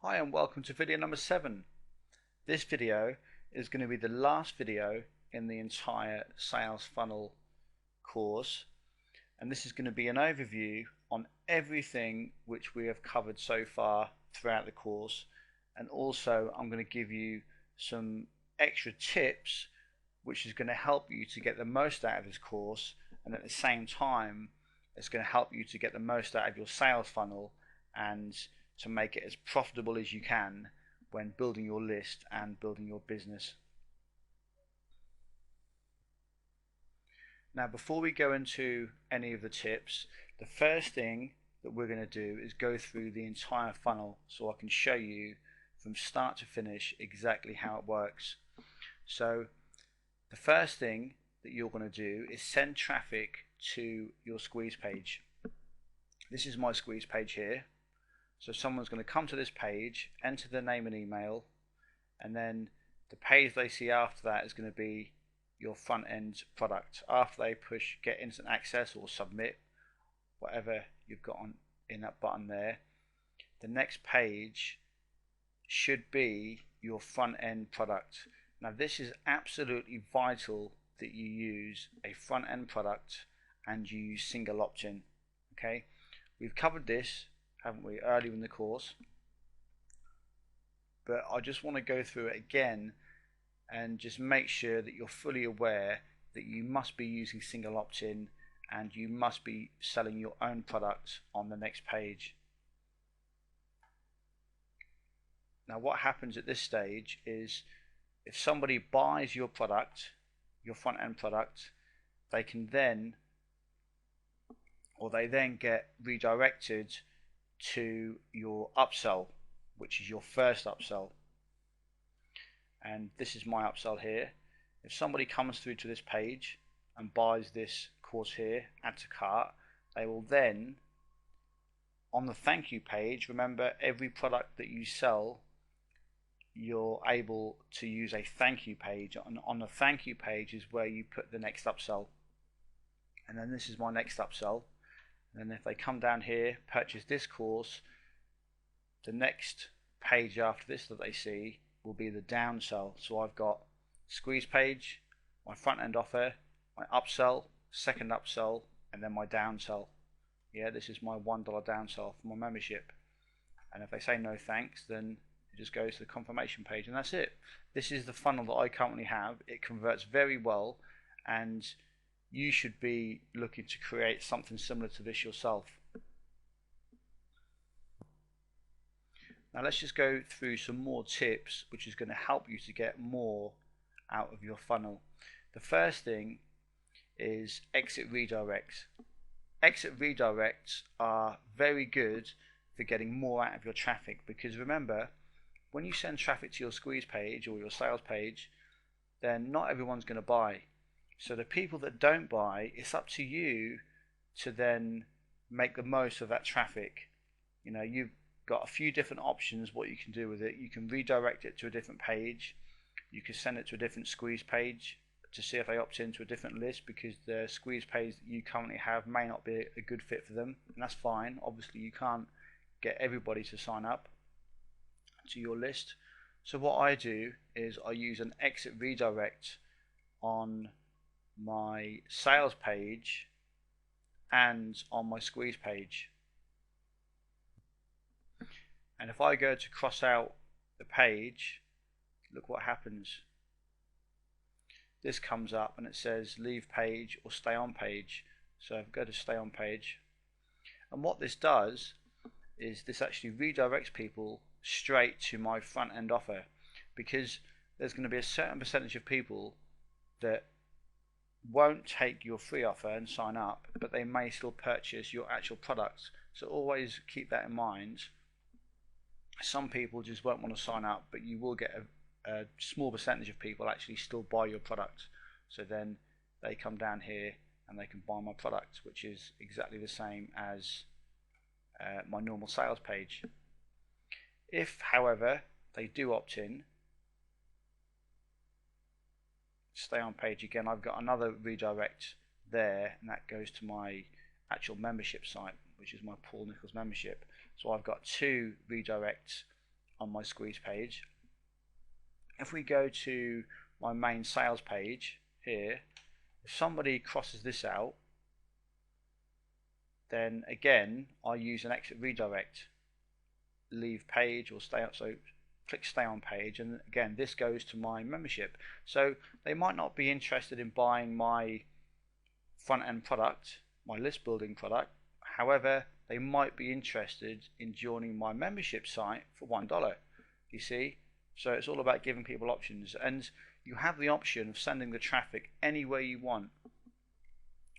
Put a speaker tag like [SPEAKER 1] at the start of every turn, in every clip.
[SPEAKER 1] Hi and welcome to video number 7. This video is going to be the last video in the entire sales funnel course, and this is going to be an overview on everything which we have covered so far throughout the course, and also I'm going to give you some extra tips which is going to help you to get the most out of this course, and at the same time it's going to help you to get the most out of your sales funnel and to make it as profitable as you can when building your list and building your business. Now, before we go into any of the tips, the first thing that we're going to do is go through the entire funnel so I can show you from start to finish exactly how it works. So the first thing that you're going to do is send traffic to your squeeze page. This is my squeeze page here. So someone's going to come to this page, enter their name and email, and then the page they see after that is going to be your front end product. After they push get instant access or submit, whatever you've got on in that button there, the next page should be your front end product. Now this is absolutely vital that you use a front end product and you use single opt-in. Okay, we've covered this, haven't we, earlier in the course, but I just want to go through it again and just make sure that you're fully aware that you must be using single opt-in and you must be selling your own product on the next page. Now what happens at this stage is if somebody buys your product, your front end product, they can then, or they then get redirected to your upsell, which is your first upsell. And this is my upsell here. If somebody comes through to this page and buys this course here, add to cart, they will then, on the thank you page, remember every product that you sell, you're able to use a thank you page. On the thank you page is where you put the next upsell. And then this is my next upsell. And if they come down here, purchase this course, the next page after this that they see will be the downsell. So I've got squeeze page, my front end offer, my upsell, second upsell, and then my downsell. Yeah, this is my $1 downsell for my membership. And if they say no thanks, then it just goes to the confirmation page, and that's it. This is the funnel that I currently have. It converts very well, and you should be looking to create something similar to this yourself. Now let's just go through some more tips which is going to help you to get more out of your funnel. The first thing is exit redirects. Exit redirects are very good for getting more out of your traffic, because remember, when you send traffic to your squeeze page or your sales page, then not everyone's going to buy. So the people that don't buy, it's up to you to then make the most of that traffic. You know, you've got a few different options what you can do with it. You can redirect it to a different page. You can send it to a different squeeze page to see if they opt into a different list, because the squeeze page that you currently have may not be a good fit for them, and that's fine. Obviously you can't get everybody to sign up to your list. So what I do is I use an exit redirect on my sales page and on my squeeze page. And if I go to cross out the page, look what happens. This comes up and it says leave page or stay on page. So if I go to stay on page, and what this does is this actually redirects people straight to my front end offer, because there's going to be a certain percentage of people that won't take your free offer and sign up, but they may still purchase your actual product. So always keep that in mind. Some people just won't want to sign up, but you will get a small percentage of people actually still buy your product. So then they come down here and they can buy my product, which is exactly the same as my normal sales page. If, however, they do opt in, stay on page again, I've got another redirect there, and that goes to my actual membership site, which is my Paul Nichols membership. So I've got two redirects on my squeeze page. If we go to my main sales page here, if somebody crosses this out, then again I use an exit redirect, leave page or stay up, so click stay on page, and again this goes to my membership. So they might not be interested in buying my front end product, my list building product, however they might be interested in joining my membership site for $1. You see, so it's all about giving people options, and you have the option of sending the traffic anywhere you want.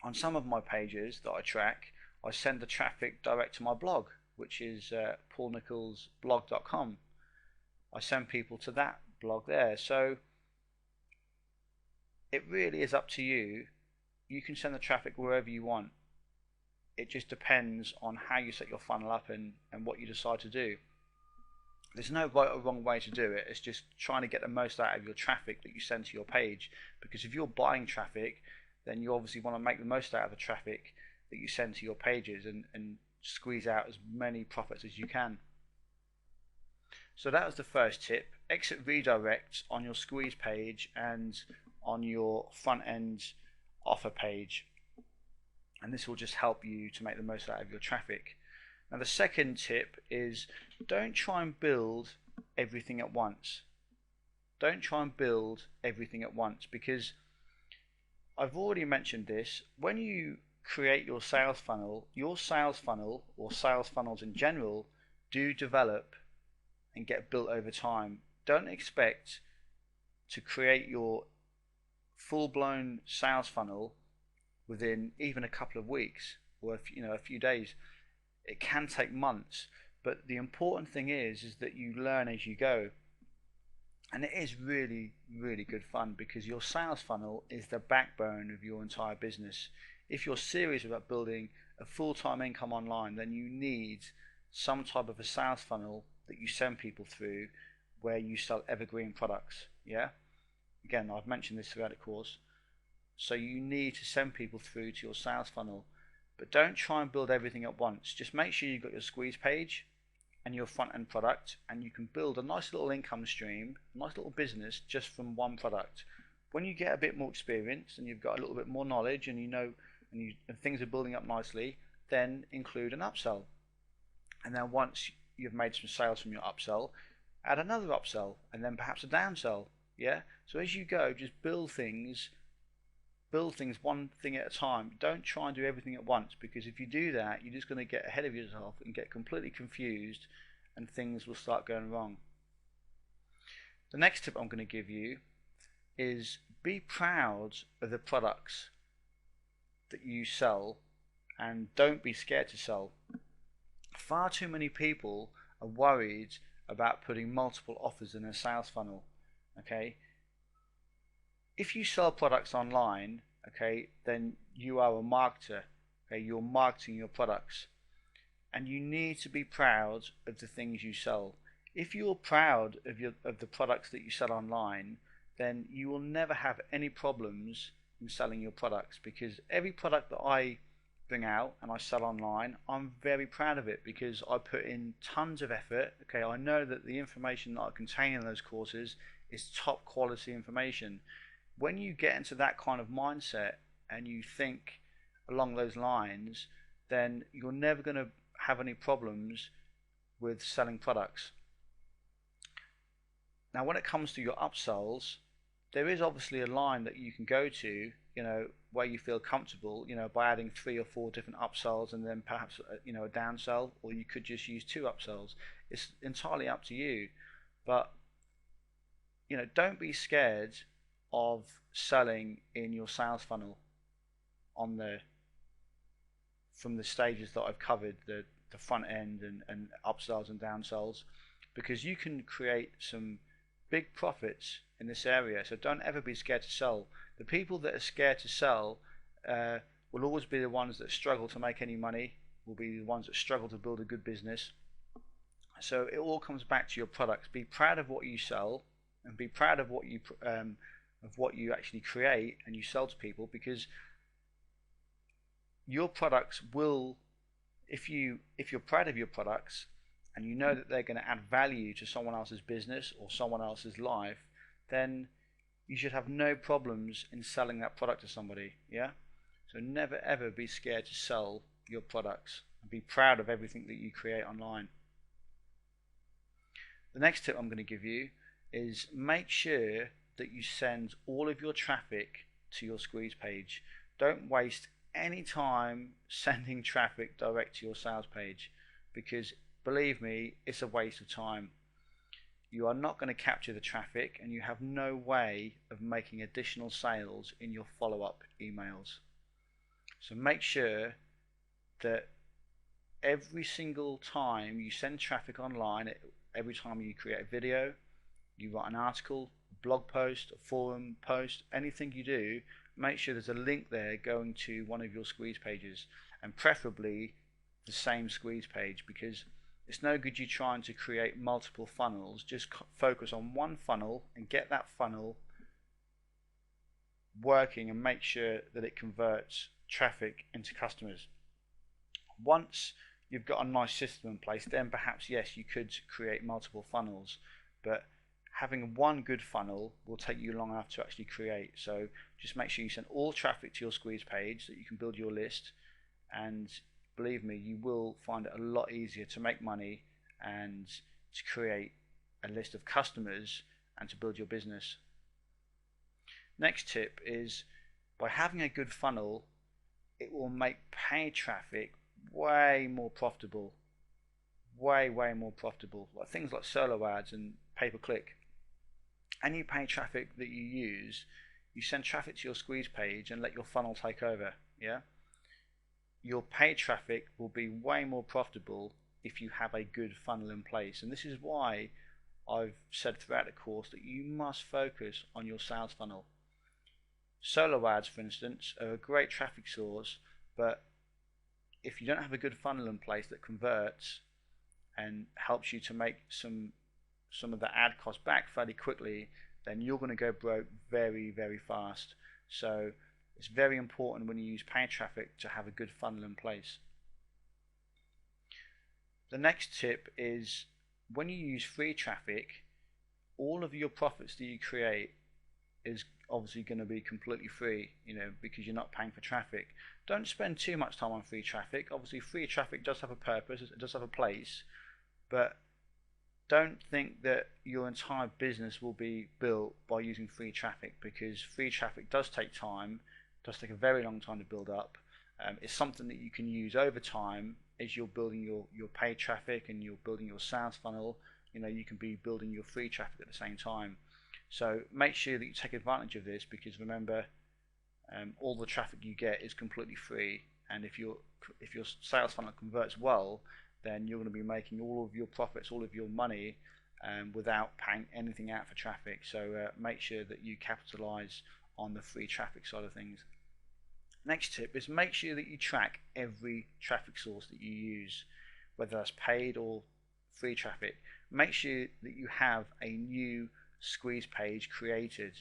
[SPEAKER 1] On some of my pages that I track, I send the traffic direct to my blog, which is paulnicholsblog.com. I send people to that blog there. So it really is up to you. You can send the traffic wherever you want. It just depends on how you set your funnel up and what you decide to do. There's no right or wrong way to do it. It's just trying to get the most out of your traffic that you send to your page. Because if you're buying traffic, then you obviously want to make the most out of the traffic that you send to your pages and squeeze out as many profits as you can. So that was the first tip. Exit redirect on your squeeze page and on your front end offer page, and this will just help you to make the most out of your traffic. Now the second tip is, don't try and build everything at once. Don't try and build everything at once, because I've already mentioned this. When you create your sales funnel or sales funnels in general do develop and get built over time. Don't expect to create your full-blown sales funnel within even a couple of weeks or a few days. It can take months, but the important thing is that you learn as you go. And it is really, really good fun, because your sales funnel is the backbone of your entire business. If you're serious about building a full-time income online, then you need some type of a sales funnel that you send people through where you sell evergreen products. Yeah, again, I've mentioned this throughout the course. So you need to send people through to your sales funnel, but don't try and build everything at once. Just make sure you've got your squeeze page and your front end product, and you can build a nice little income stream, a nice little business just from one product. When you get a bit more experience and you've got a little bit more knowledge, and and things are building up nicely, then include an upsell. And then once you've made some sales from your upsell, add another upsell, and then perhaps a downsell. Yeah. So as you go, just build things one thing at a time. Don't try and do everything at once, because if you do that, you're just going to get ahead of yourself and get completely confused, and things will start going wrong. The next tip I'm going to give you is, be proud of the products that you sell, and don't be scared to sell. Far too many people are worried about putting multiple offers in a sales funnel. Okay, if you sell products online, okay, then you are a marketer. Okay, you're marketing your products, and you need to be proud of the things you sell. If you're proud of the products that you sell online, then you will never have any problems in selling your products, because every product that I bring out and I sell online, I'm very proud of it, because I put in tons of effort. Okay, I know that the information that I contain in those courses is top quality information. When you get into that kind of mindset and you think along those lines, then you're never going to have any problems with selling products. Now when it comes to your upsells, there is obviously a line that you can go to, where you feel comfortable, by adding 3 or 4 different upsells and then perhaps a downsell, or you could just use 2 upsells. It's entirely up to you, but don't be scared of selling in your sales funnel from the stages that I've covered, the front end and upsells and downsells, because you can create some big profits in this area. So don't ever be scared to sell. The people that are scared to sell will always be the ones that struggle to make any money, will be the ones that struggle to build a good business. So it all comes back to your products. Be proud of what you sell, and be proud of what you actually create and you sell to people, because your products will, if you're proud of your products and you know that they're going to add value to someone else's business or someone else's life, then you should have no problems in selling that product to somebody. Yeah, so never ever be scared to sell your products, and be proud of everything that you create online. The next tip I'm going to give you is make sure that you send all of your traffic to your squeeze page. Don't waste any time sending traffic direct to your sales page, because believe me, it's a waste of time. You are not going to capture the traffic, and you have no way of making additional sales in your follow-up emails. So make sure that every single time you send traffic online, every time you create a video, you write an article, a blog post, a forum post, anything you do, make sure there's a link there going to one of your squeeze pages, and preferably the same squeeze page, because it's no good you trying to create multiple funnels. Just focus on one funnel and get that funnel working, and make sure that it converts traffic into customers. Once you've got a nice system in place, then perhaps yes, you could create multiple funnels, but having one good funnel will take you long enough to actually create. So just make sure you send all traffic to your squeeze page so that you can build your list, and believe me, you will find it a lot easier to make money and to create a list of customers and to build your business. Next tip is, by having a good funnel, it will make paid traffic way more profitable. Way more profitable. Like things like solo ads and pay-per-click. Any paid traffic that you use, you send traffic to your squeeze page and let your funnel take over. Yeah, your paid traffic will be way more profitable if you have a good funnel in place. And this is why I've said throughout the course that you must focus on your sales funnel. Solo ads, for instance, are a great traffic source, but if you don't have a good funnel in place that converts and helps you to make some of the ad costs back fairly quickly, then you're going to go broke very fast. So it's very important when you use paid traffic to have a good funnel in place. The next tip is, when you use free traffic, all of your profits that you create is obviously going to be completely free, because you're not paying for traffic. Don't spend too much time on free traffic. Obviously free traffic does have a purpose, it does have a place, but don't think that your entire business will be built by using free traffic, because free traffic does take time, does take a very long time to build up. It's something that you can use over time as you're building your paid traffic and you're building your sales funnel. You can be building your free traffic at the same time. So make sure that you take advantage of this, because remember, all the traffic you get is completely free, and if your sales funnel converts well, then you're going to be making all of your profits, all of your money, without paying anything out for traffic. So make sure that you capitalize on the free traffic side of things. Next tip is, make sure that you track every traffic source that you use, whether that's paid or free traffic. Make sure that you have a new squeeze page created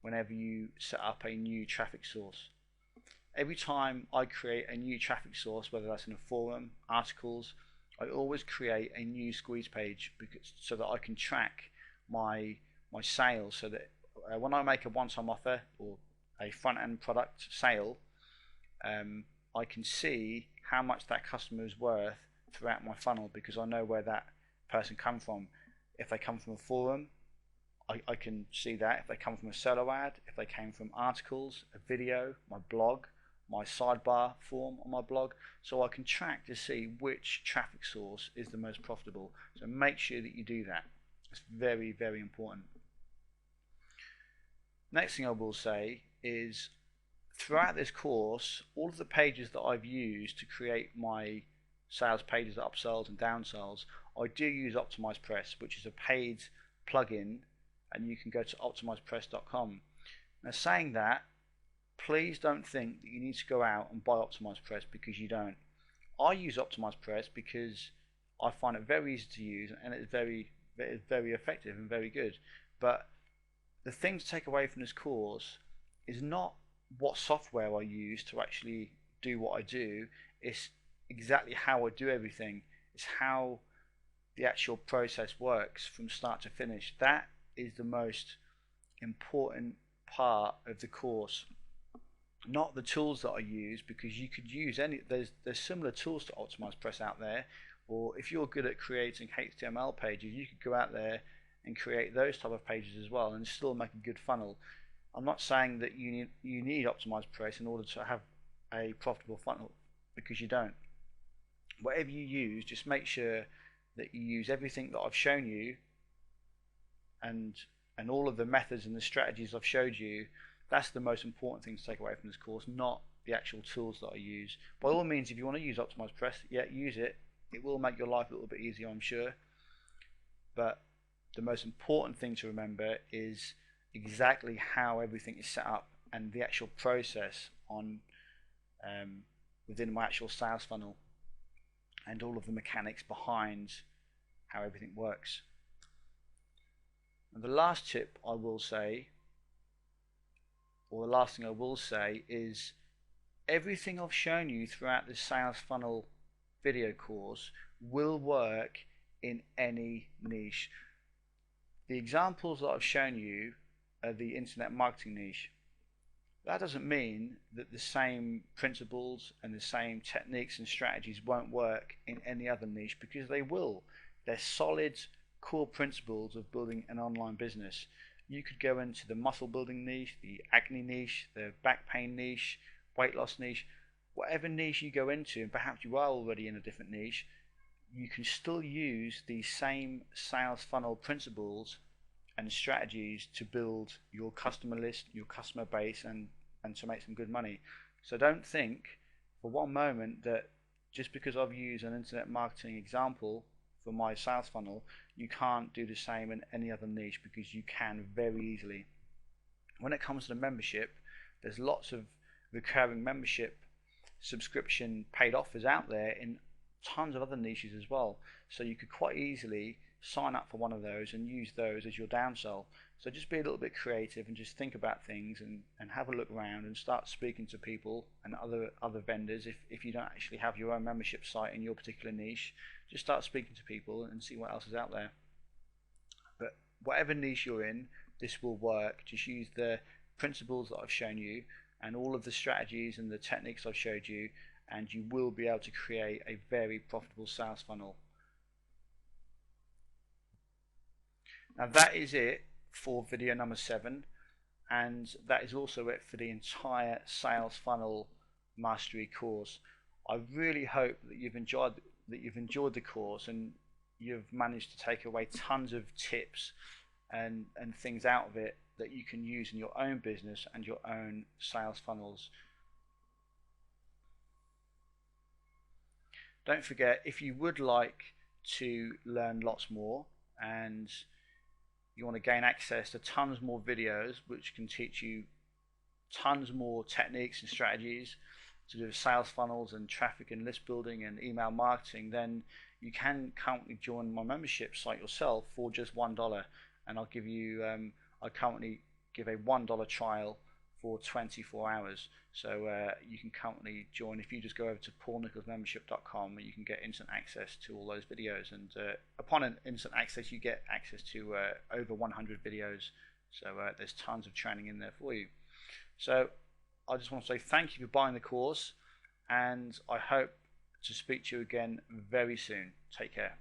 [SPEAKER 1] whenever you set up a new traffic source. Every time I create a new traffic source, whether that's in a forum, articles, I always create a new squeeze page, so that I can track my sales, so that when I make a one-time offer or a front-end product sale, I can see how much that customer is worth throughout my funnel, because I know where that person come from. If they come from a forum, I can see that. If they come from a solo ad, if they came from articles, a video, my blog, my sidebar form on my blog, so I can track to see which traffic source is the most profitable. So make sure that you do that. It's very important. Next thing I will say is, throughout this course, all of the pages that I've used to create my sales pages, upsells and downsells, I do use OptimizePress, which is a paid plugin, and you can go to optimizepress.com. Now, saying that, please don't think that you need to go out and buy OptimizePress, because you don't. I use OptimizePress because I find it very easy to use, and it's very effective and very good. But the thing to take away from this course is not what software I use to actually do what I do. It's exactly how I do everything. It's how the actual process works from start to finish. That is the most important part of the course, not the tools that I use, because you could use any, there's similar tools to optimize press out there, or if you're good at creating HTML pages, you could go out there and create those type of pages as well and still make a good funnel. I'm not saying that you need optimized press in order to have a profitable funnel, because you don't. Whatever you use, just make sure that you use everything that I've shown you, and all of the methods and the strategies I've showed you. That's the most important thing to take away from this course, not the actual tools that I use. By all means, if you want to use optimized press, yeah, use it. It will make your life a little bit easier, I'm sure. But the most important thing to remember is exactly how everything is set up and the actual process on within my actual sales funnel, and all of the mechanics behind how everything works. And the last tip I will say, or the last thing I will say, is everything I've shown you throughout this sales funnel video course will work in any niche. The examples that I've shown you are the internet marketing niche. That doesn't mean that the same principles and the same techniques and strategies won't work in any other niche, because they will. They're solid core principles of building an online business. You could go into the muscle building niche, the acne niche, the back pain niche, weight loss niche, whatever niche you go into, and perhaps you are already in a different niche, you can still use these same sales funnel principles and strategies to build your customer list, your customer base, and to make some good money. So don't think for one moment that just because I've used an internet marketing example for my sales funnel, you can't do the same in any other niche, because you can very easily. When it comes to the membership, there's lots of recurring membership subscription paid offers out there in tons of other niches as well. So you could quite easily sign up for one of those and use those as your downsell. So just be a little bit creative and just think about things, and have a look around and start speaking to people and other vendors. If you don't actually have your own membership site in your particular niche, just start speaking to people and see what else is out there. But whatever niche you're in, this will work. Just use the principles that I've shown you and all of the strategies and the techniques I've showed you, and you will be able to create a very profitable sales funnel. Now that is it for video number 7, and that is also it for the entire sales funnel mastery course. I really hope that you've enjoyed the course, and you've managed to take away tons of tips and things out of it that you can use in your own business and your own sales funnels. Don't forget, if you would like to learn lots more and you want to gain access to tons more videos which can teach you tons more techniques and strategies to do with sales funnels and traffic and list building and email marketing, then you can currently join my membership site yourself for just $1. And I'll give you I currently give a $1 trial for 24 hours. So you can currently join. If you just go over to paulnicholsmembership.com, you can get instant access to all those videos, and upon an instant access you get access to over 100 videos. So there's tons of training in there for you. So I just want to say thank you for buying the course, and I hope to speak to you again very soon. Take care.